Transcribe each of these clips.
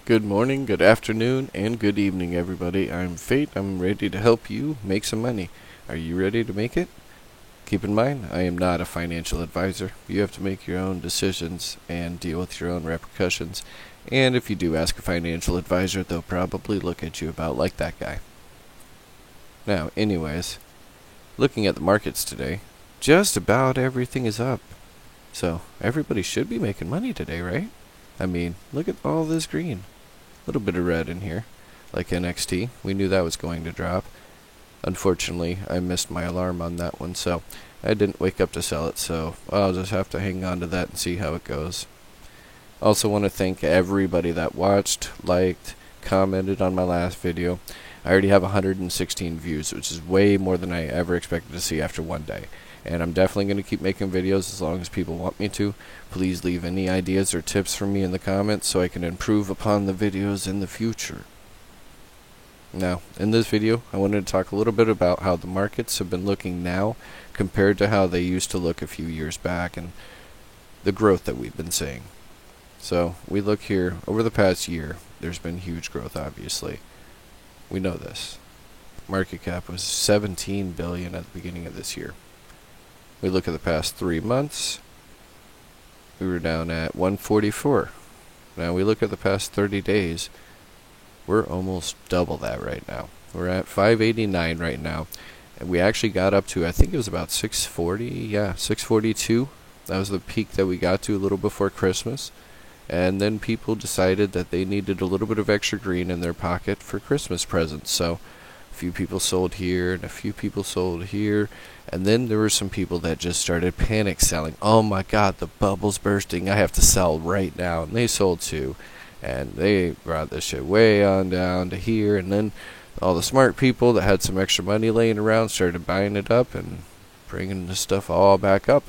Good morning, good afternoon, and good evening, everybody. I'm Fate. I'm ready to help you make some money. Are you ready to make it? Keep in mind, I am not a financial advisor. You have to make your own decisions and deal with your own repercussions. And if you do ask a financial advisor, they'll probably look at you about like that guy. Now, anyways, looking at the markets today, just about everything is up. So, everybody should be making money today, right? I mean, look at all this green. A little bit of red in here, like NXT. We knew that was going to drop. Unfortunately, I missed my alarm on that one, so I didn't wake up to sell it, so I'll just have to hang on to that and see how it goes. Also want to thank everybody that watched, liked, commented on my last video. I already have 116 views, which is way more than I ever expected to see after one day. And I'm definitely going to keep making videos as long as people want me to. Please leave any ideas or tips for me in the comments so I can improve upon the videos in the future. Now, in this video, I wanted to talk a little bit about how the markets have been looking now compared to how they used to look a few years back and the growth that we've been seeing. So, we look here, over the past year, there's been huge growth, obviously. We know this. Market cap was $17 billion at the beginning of this year. We look at the past 3 months, we were down at 144. Now we look at the past 30 days, we're almost double that right now. We're at 589 right now, and we actually got up to, I think it was about 640, 642. That was the peak that we got to a little before Christmas. And then people decided that they needed a little bit of extra green in their pocket for Christmas presents. So a few people sold here and a few people sold here. And then there were some people that just started panic selling. Oh my God, the bubble's bursting. I have to sell right now. And they sold too. And they brought this shit way on down to here. And then all the smart people that had some extra money laying around started buying it up and bringing the stuff all back up.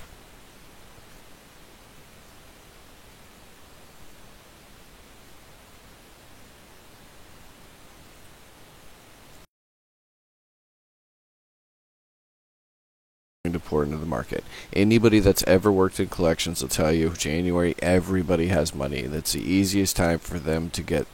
To pour into the market. Anybody that's ever worked in collections will tell you January everybody has money. That's the easiest time for them to get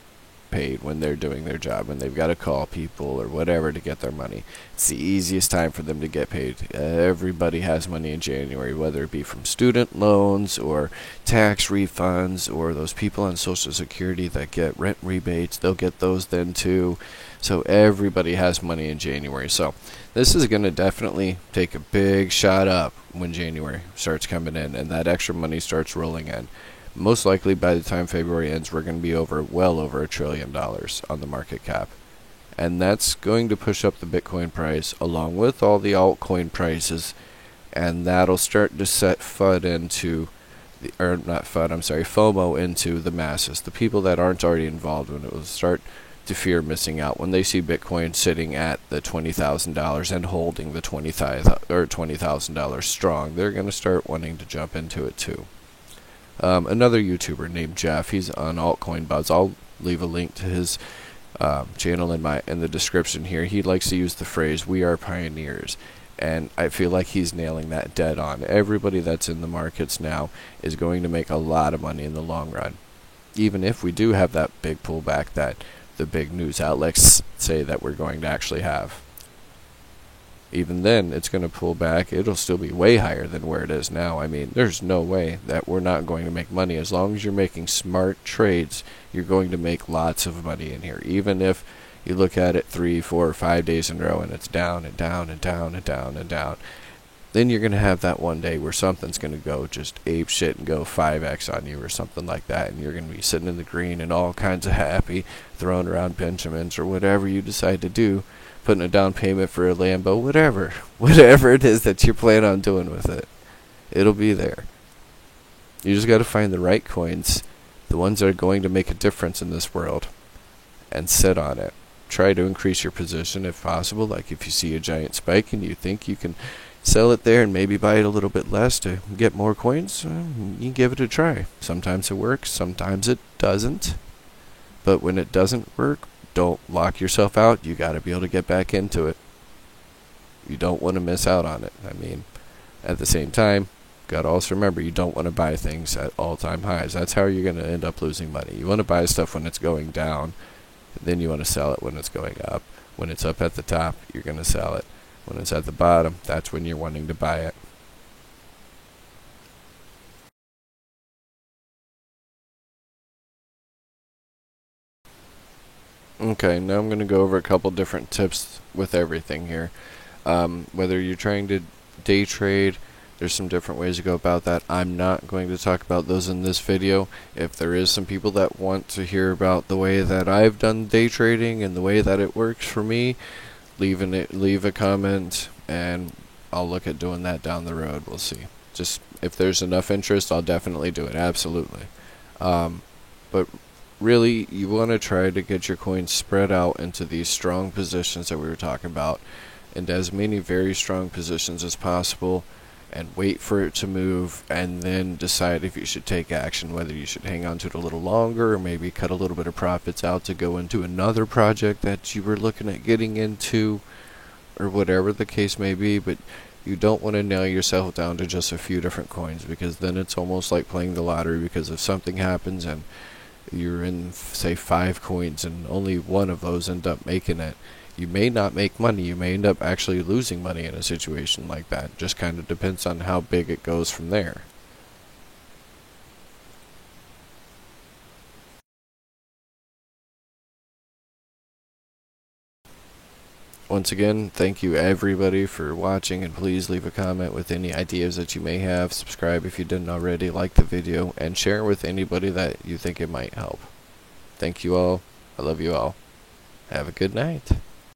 paid when they're doing their job, when they've got to call people or whatever to get their money. It's the easiest time for them to get paid. Everybody has money in January, whether it be from student loans or tax refunds or those people on Social Security that get rent rebates. They'll get those then too. So everybody has money in January. So this is going to definitely take a big shot up when January starts coming in and that extra money starts rolling in. Most likely by the time February ends, we're going to be well over $1 trillion on the market cap. And that's going to push up the Bitcoin price along with all the altcoin prices. And that'll start to set FUD into, FOMO into the masses. The people that aren't already involved in it will start to fear missing out when they see Bitcoin sitting at the $20,000 and holding the $20,000 strong. They're going to start wanting to jump into it too. Another YouTuber named Jeff, he's on Altcoin Buzz. I'll leave a link to his channel in the description here. He likes to use the phrase "we are pioneers," and I feel like he's nailing that dead on. Everybody that's in the markets now is going to make a lot of money in the long run, even if we do have that big pullback that the big news outlets say that we're going to actually have. Even then, it's going to pull back. It'll still be way higher than where it is now. I mean, there's no way that we're not going to make money. As long as you're making smart trades, you're going to make lots of money in here. Even if you look at it 3, 4, or 5 days in a row and it's down and down and down and down and down, then you're going to have that one day where something's going to go just ape shit and go 5x on you or something like that. And you're going to be sitting in the green and all kinds of happy, throwing around Benjamins or whatever you decide to do. Putting a down payment for a Lambo, whatever it is that you plan on doing with it, it'll be there. You just got to find the right coins, the ones that are going to make a difference in this world, and sit on it. Try to increase your position if possible. Like if you see a giant spike and you think you can sell it there and maybe buy it a little bit less to get more coins, you give it a try. Sometimes it works, sometimes it doesn't. But when it doesn't work, don't lock yourself out. You got to be able to get back into it. You don't want to miss out on it. I mean, at the same time, Gotta also remember, you don't want to buy things at all-time highs. That's how you're going to end up losing money. You want to buy stuff when it's going down, then you want to sell it when it's going up. When it's up at the top, you're going to sell it. When it's at the bottom, that's when you're wanting to buy it. Okay, now I'm going to go over a couple different tips with everything here. Whether you're trying to day trade, there's some different ways to go about that. I'm not going to talk about those in this video. If there is some people that want to hear about the way that I've done day trading and the way that it works for me, leave a comment and I'll look at doing that down the road. We'll see. Just if there's enough interest, I'll definitely do it. Absolutely. But really, you want to try to get your coins spread out into these strong positions that we were talking about, into as many very strong positions as possible, and wait for it to move, and then decide if you should take action, whether you should hang on to it a little longer, or maybe cut a little bit of profits out to go into another project that you were looking at getting into, or whatever the case may be. But you don't want to nail yourself down to just a few different coins, because then it's almost like playing the lottery, because if something happens and you're in, say, 5 coins and only one of those end up making it, you may not make money. You may end up actually losing money in a situation like that. Just kind of depends on how big it goes from there. Once again, thank you everybody for watching, and please leave a comment with any ideas that you may have. Subscribe if you didn't already, like the video, and share it with anybody that you think it might help. Thank you all. I love you all. Have a good night.